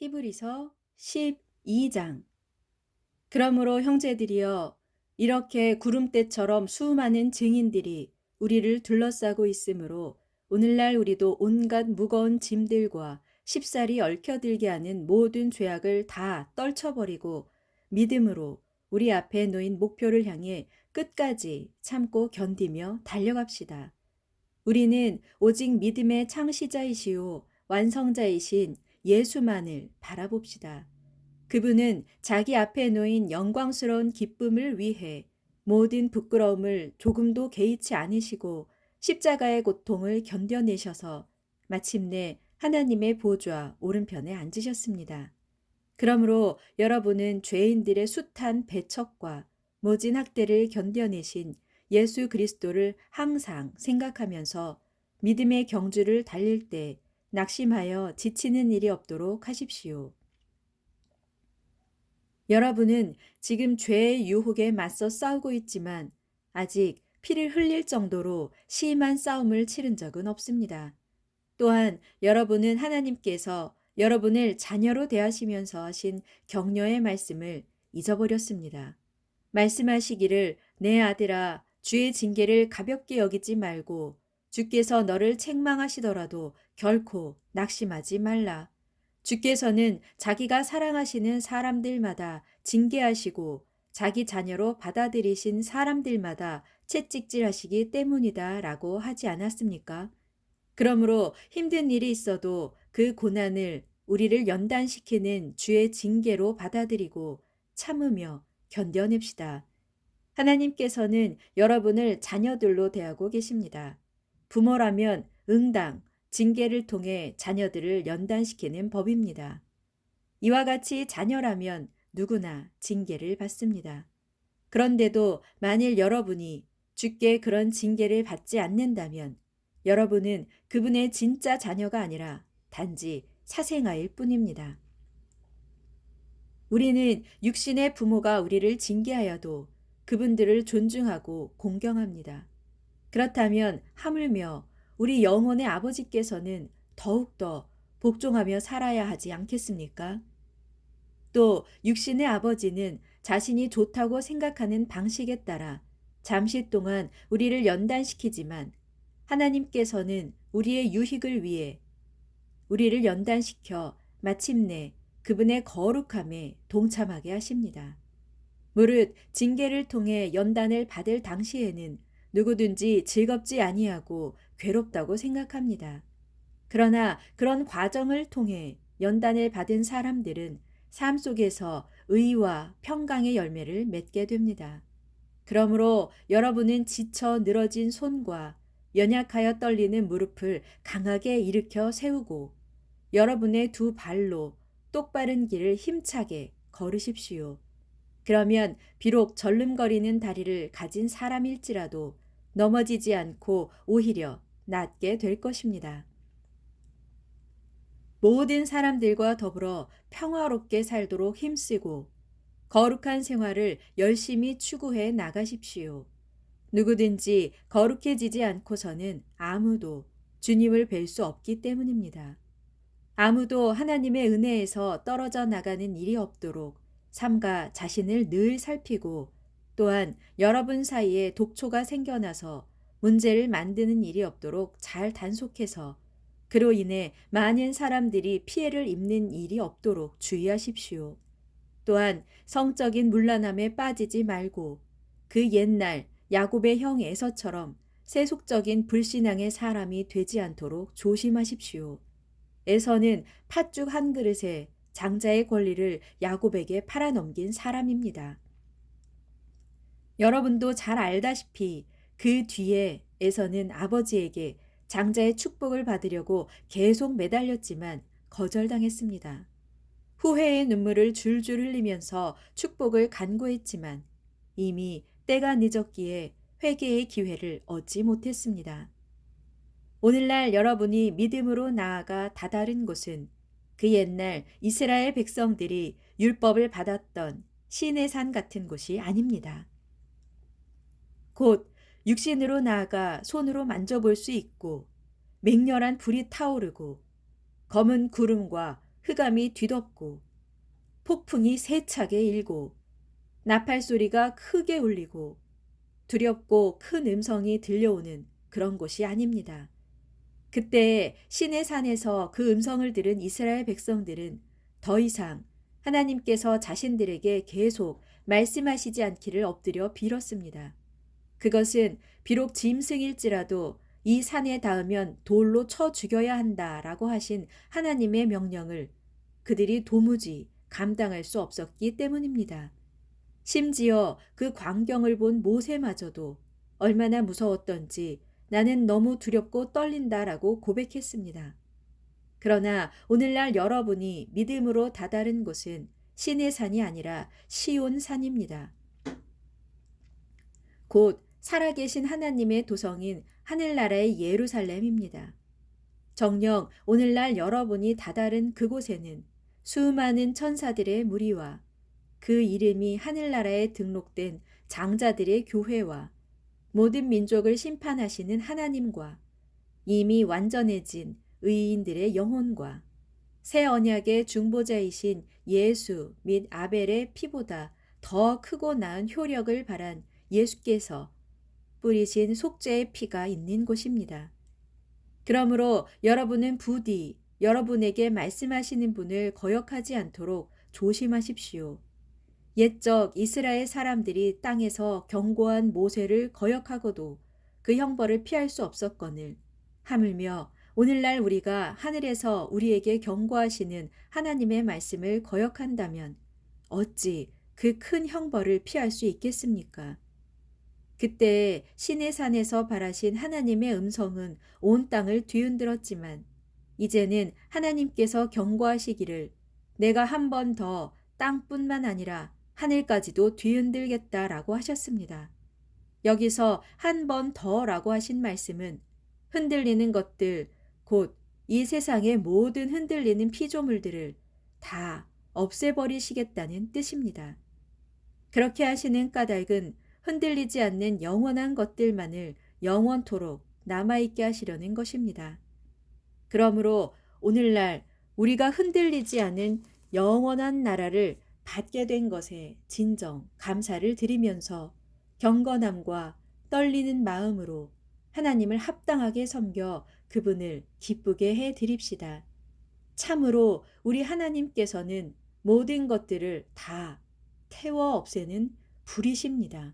히브리서 12장. 그러므로 형제들이여, 이렇게 구름대처럼 수많은 증인들이 우리를 둘러싸고 있으므로 오늘날 우리도 온갖 무거운 짐들과 쉽사리 얽혀들게 하는 모든 죄악을 다 떨쳐버리고 믿음으로 우리 앞에 놓인 목표를 향해 끝까지 참고 견디며 달려갑시다. 우리는 오직 믿음의 창시자이시오 완성자이신 예수만을 바라봅시다. 그분은 자기 앞에 놓인 영광스러운 기쁨을 위해 모든 부끄러움을 조금도 개의치 않으시고 십자가의 고통을 견뎌내셔서 마침내 하나님의 보좌 오른편에 앉으셨습니다. 그러므로 여러분은 죄인들의 숱한 배척과 모진 학대를 견뎌내신 예수 그리스도를 항상 생각하면서 믿음의 경주를 달릴 때 낙심하여 지치는 일이 없도록 하십시오. 여러분은 지금 죄의 유혹에 맞서 싸우고 있지만 아직 피를 흘릴 정도로 심한 싸움을 치른 적은 없습니다. 또한 여러분은 하나님께서 여러분을 자녀로 대하시면서 하신 격려의 말씀을 잊어버렸습니다. 말씀하시기를 내 아들아 주의 징계를 가볍게 여기지 말고 주께서 너를 책망하시더라도 결코 낙심하지 말라. 주께서는 자기가 사랑하시는 사람들마다 징계하시고 자기 자녀로 받아들이신 사람들마다 채찍질하시기 때문이다 라고 하지 않았습니까? 그러므로 힘든 일이 있어도 그 고난을 우리를 연단시키는 주의 징계로 받아들이고 참으며 견뎌냅시다. 하나님께서는 여러분을 자녀들로 대하고 계십니다. 부모라면 응당, 징계를 통해 자녀들을 연단시키는 법입니다. 이와 같이 자녀라면 누구나 징계를 받습니다. 그런데도 만일 여러분이 주께 그런 징계를 받지 않는다면 여러분은 그분의 진짜 자녀가 아니라 단지 사생아일 뿐입니다. 우리는 육신의 부모가 우리를 징계하여도 그분들을 존중하고 공경합니다. 그렇다면 하물며 우리 영혼의 아버지께서는 더욱더 복종하며 살아야 하지 않겠습니까? 또 육신의 아버지는 자신이 좋다고 생각하는 방식에 따라 잠시 동안 우리를 연단시키지만 하나님께서는 우리의 유익을 위해 우리를 연단시켜 마침내 그분의 거룩함에 동참하게 하십니다. 무릇 징계를 통해 연단을 받을 당시에는 누구든지 즐겁지 아니하고 괴롭다고 생각합니다. 그러나 그런 과정을 통해 연단을 받은 사람들은 삶 속에서 의와 평강의 열매를 맺게 됩니다. 그러므로 여러분은 지쳐 늘어진 손과 연약하여 떨리는 무릎을 강하게 일으켜 세우고 여러분의 두 발로 똑바른 길을 힘차게 걸으십시오. 그러면 비록 절름거리는 다리를 가진 사람일지라도 넘어지지 않고 오히려 낫게 될 것입니다. 모든 사람들과 더불어 평화롭게 살도록 힘쓰고 거룩한 생활을 열심히 추구해 나가십시오. 누구든지 거룩해지지 않고서는 아무도 주님을 뵐 수 없기 때문입니다. 아무도 하나님의 은혜에서 떨어져 나가는 일이 없도록 삼가 자신을 늘 살피고 또한 여러분 사이에 독초가 생겨나서 문제를 만드는 일이 없도록 잘 단속해서 그로 인해 많은 사람들이 피해를 입는 일이 없도록 주의하십시오. 또한 성적인 문란함에 빠지지 말고 그 옛날 야곱의 형 에서처럼 세속적인 불신앙의 사람이 되지 않도록 조심하십시오. 에서는 팥죽 한 그릇에 장자의 권리를 야곱에게 팔아넘긴 사람입니다. 여러분도 잘 알다시피 그 뒤에 에서는 아버지에게 장자의 축복을 받으려고 계속 매달렸지만 거절당했습니다. 후회의 눈물을 줄줄 흘리면서 축복을 간구했지만 이미 때가 늦었기에 회개의 기회를 얻지 못했습니다. 오늘날 여러분이 믿음으로 나아가 다다른 곳은 그 옛날 이스라엘 백성들이 율법을 받았던 시내 산 같은 곳이 아닙니다. 곧 육신으로 나아가 손으로 만져볼 수 있고 맹렬한 불이 타오르고 검은 구름과 흑암이 뒤덮고 폭풍이 세차게 일고 나팔 소리가 크게 울리고 두렵고 큰 음성이 들려오는 그런 곳이 아닙니다. 그때 시내 산에서 그 음성을 들은 이스라엘 백성들은 더 이상 하나님께서 자신들에게 계속 말씀하시지 않기를 엎드려 빌었습니다. 그것은 비록 짐승일지라도 이 산에 닿으면 돌로 쳐 죽여야 한다라고 하신 하나님의 명령을 그들이 도무지 감당할 수 없었기 때문입니다. 심지어 그 광경을 본 모세마저도 얼마나 무서웠던지 나는 너무 두렵고 떨린다라고 고백했습니다. 그러나 오늘날 여러분이 믿음으로 다다른 곳은 시내 산이 아니라 시온 산입니다. 곧 살아계신 하나님의 도성인 하늘나라의 예루살렘입니다. 정녕 오늘날 여러분이 다다른 그곳에는 수많은 천사들의 무리와 그 이름이 하늘나라에 등록된 장자들의 교회와 모든 민족을 심판하시는 하나님과 이미 완전해진 의인들의 영혼과 새 언약의 중보자이신 예수 및 아벨의 피보다 더 크고 나은 효력을 발한 예수께서 뿌리신 속죄의 피가 있는 곳입니다. 그러므로 여러분은 부디 여러분에게 말씀하시는 분을 거역하지 않도록 조심하십시오. 옛적 이스라엘 사람들이 땅에서 경고한 모세를 거역하고도 그 형벌을 피할 수 없었거늘 하물며 오늘날 우리가 하늘에서 우리에게 경고하시는 하나님의 말씀을 거역한다면 어찌 그 큰 형벌을 피할 수 있겠습니까? 그때 시내 산에서 발하신 하나님의 음성은 온 땅을 뒤흔들었지만 이제는 하나님께서 경고하시기를 내가 한 번 더 땅뿐만 아니라 하늘까지도 뒤흔들겠다라고 하셨습니다. 여기서 한 번 더라고 하신 말씀은 흔들리는 것들, 곧 이 세상의 모든 흔들리는 피조물들을 다 없애버리시겠다는 뜻입니다. 그렇게 하시는 까닭은 흔들리지 않는 영원한 것들만을 영원토록 남아있게 하시려는 것입니다. 그러므로 오늘날 우리가 흔들리지 않은 영원한 나라를 받게 된 것에 진정 감사를 드리면서 경건함과 떨리는 마음으로 하나님을 합당하게 섬겨 그분을 기쁘게 해 드립시다. 참으로 우리 하나님께서는 모든 것들을 다 태워 없애는 불이십니다.